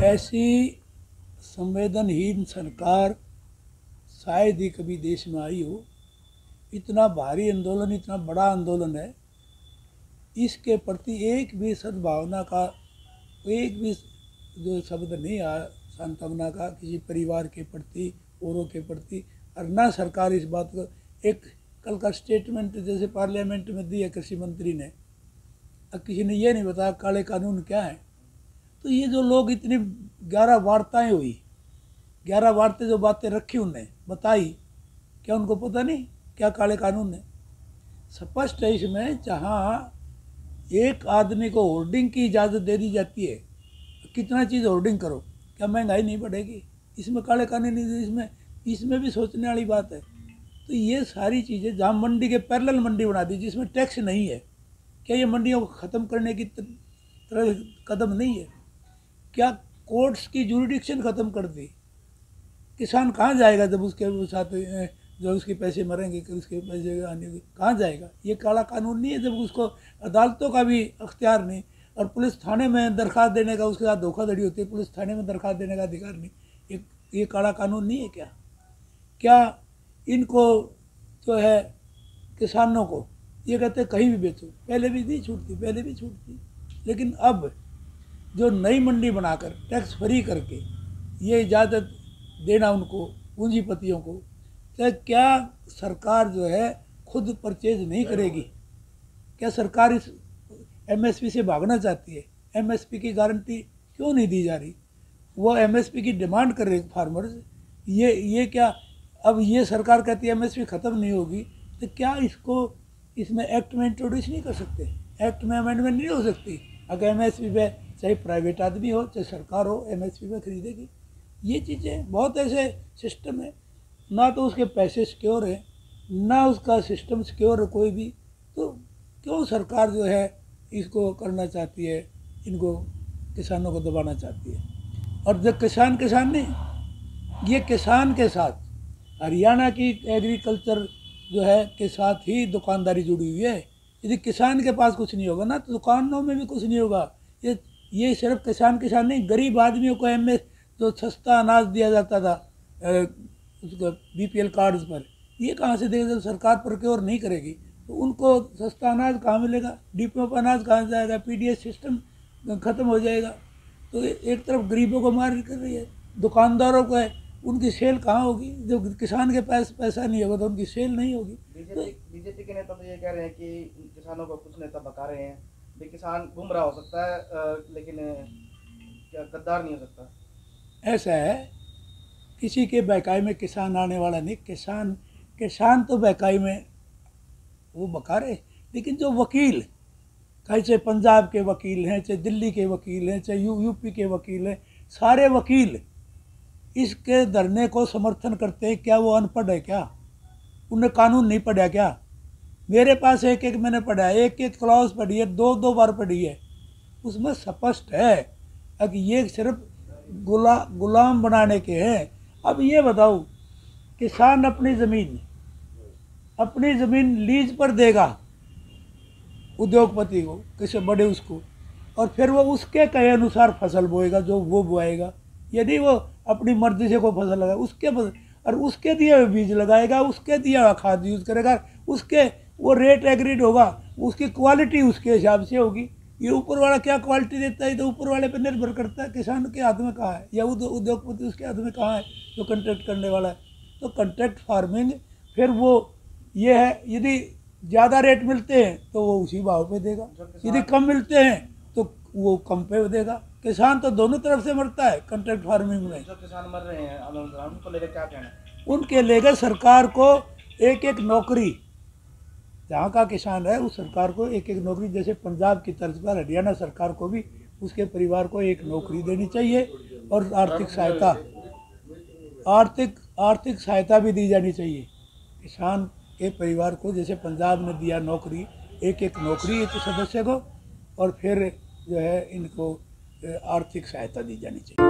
ऐसी संवेदनहीन सरकार शायद ही कभी देश में आई हो। इतना भारी आंदोलन, इतना बड़ा आंदोलन है, इसके प्रति एक भी सद्भावना का, एक भी जो शब्द नहीं आया सांत्वना का किसी परिवार के प्रति, औरों के प्रति। और ना सरकार इस बात को, एक कल का स्टेटमेंट जैसे पार्लियामेंट में दिया कृषि मंत्री ने, अब किसी ने ये नहीं बताया काले कानून क्या है। तो ये जो लोग इतनी 11 वार्ताएं हुई, 11 वार्ते जो बातें रखी उनने बताई, क्या उनको पता नहीं क्या काले कानून है? स्पष्ट है इसमें। जहाँ एक आदमी को होर्डिंग की इजाज़त दे दी जाती है, कितना चीज़ होर्डिंग करो, क्या महंगाई नहीं बढ़ेगी? इसमें काले कानून नहीं, इसमें भी सोचने वाली बात है। तो ये सारी चीज़ें, जहाँ मंडी के पैरेलल मंडी बना दी जिसमें टैक्स नहीं है, क्या ये मंडियों को ख़त्म करने की तरह कदम नहीं है? क्या कोर्ट्स की जुरिडिक्शन ख़त्म कर दी? किसान कहाँ जाएगा जब उसके साथ जो उसके पैसे मरेंगे, कि उसके पैसे आने कहाँ जाएगा? ये काला कानून नहीं है जब उसको अदालतों का भी अख्तियार नहीं, और पुलिस थाने में दरख्वास्त देने का, उसके साथ धोखाधड़ी होती है, पुलिस थाने में दरख्वास्त देने का अधिकार नहीं। ये काला कानून नहीं है क्या? क्या इनको जो है किसानों को ये कहते कहीं भी बेचो, पहले भी दी छूट थी, पहले भी छूट थी, लेकिन अब जो नई मंडी बनाकर टैक्स फ्री करके ये इजाज़त देना उनको, पूंजीपतियों को, तो क्या सरकार जो है खुद परचेज नहीं करेगी? क्या सरकार इस एमएसपी से भागना चाहती है? एमएसपी की गारंटी क्यों नहीं दी जा रही? वो एमएसपी की डिमांड कर रहे फार्मर्स। ये क्या अब ये सरकार कहती है एमएसपी ख़त्म नहीं होगी, तो क्या इसमें एक्ट में इंट्रोड्यूस नहीं कर सकते? एक्ट में अमेंडमेंट नहीं हो सकती? अगर एमएसपी पे चाहे प्राइवेट आदमी हो चाहे सरकार हो, एमएसपी पे खरीदेगी। ये चीज़ें बहुत ऐसे सिस्टम है, ना तो उसके पैसे सिक्योर है, ना उसका सिस्टम सिक्योर है कोई भी। तो क्यों सरकार जो है इसको करना चाहती है, इनको किसानों को दबाना चाहती है? और जब किसान नहीं, ये किसान के साथ हरियाणा की एग्रीकल्चर जो है के साथ ही दुकानदारी जुड़ी हुई है। यदि किसान के पास कुछ नहीं होगा ना, तो दुकानों में भी कुछ नहीं होगा। ये सिर्फ किसान नहीं, गरीब आदमियों को एमएस जो सस्ता अनाज दिया जाता था उसको बीपीएल कार्ड्स पर, ये कहाँ से देगा? जब सरकार प्रोक्योर नहीं करेगी तो उनको सस्ता अनाज कहाँ मिलेगा? डीपीओ पर अनाज कहाँ जाएगा? पीडीएस सिस्टम ख़त्म हो जाएगा। तो एक तरफ गरीबों को मार कर रही है, दुकानदारों को है, उनकी सेल कहाँ होगी? जब किसान के पास पैसा नहीं होगा तो उनकी सेल नहीं होगी। बीजेपी के नेता तो ये कह रहे हैं कि किसानों को कुछ नेता बता रहे हैं कि किसान गुमराह हो सकता है, लेकिन क्या गद्दार नहीं हो सकता? ऐसा है, किसी के बहकाई में किसान आने वाला नहीं। किसान तो बहकाई में वो बका रहे, लेकिन जो वकील, चाहे पंजाब के वकील हैं, चाहे दिल्ली के वकील हैं, चाहे यूपी के वकील हैं, सारे वकील इसके धरने को समर्थन करते हैं। क्या वो अनपढ़ है क्या? उन्हें कानून नहीं पढ़ा क्या? मेरे पास एक मैंने पढ़ा है, एक क्लॉज पढ़ी है, दो बार पढ़ी है। उसमें स्पष्ट है कि ये सिर्फ गुलाम बनाने के हैं। अब ये बताओ, किसान अपनी ज़मीन लीज पर देगा उद्योगपति को, किसी बड़े उसको, और फिर वो उसके कहे अनुसार फसल बोएगा जो वो बोएगा। यदि वो अपनी मर्जी से कोई फसल लगाए, उसके दिए हुए बीज लगाएगा, उसके दिया हुआ खाद यूज़ करेगा, उसके वो रेट एग्रीड होगा, उसकी क्वालिटी उसके हिसाब से होगी। ये ऊपर वाला क्या क्वालिटी देता है तो ऊपर वाले पर निर्भर करता है। किसान के हाथ में कहाँ है, या उद्योगपति उसके हाथ में कहाँ है जो कंट्रैक्ट करने वाला है? तो कंट्रैक्ट फार्मिंग फिर वो ये है, यदि ज़्यादा रेट मिलते हैं तो वो उसी भाव पे देगा, यदि कम मिलते हैं तो वो कम पे देगा। किसान तो दोनों तरफ से मरता है कंट्रैक्ट फार्मिंग में। जो किसान मर रहे हैं उनको लेकर क्या कहना? उनके लेकर सरकार को एक नौकरी, जहाँ का किसान है उस सरकार को एक नौकरी, जैसे पंजाब की तर्ज पर हरियाणा सरकार को भी उसके परिवार को एक नौकरी देनी चाहिए, और आर्थिक सहायता भी दी जानी चाहिए किसान के परिवार को। जैसे पंजाब ने दिया नौकरी, एक नौकरी एक सदस्य को, और फिर जो है इनको आर्थिक सहायता दी जानी चाहिए।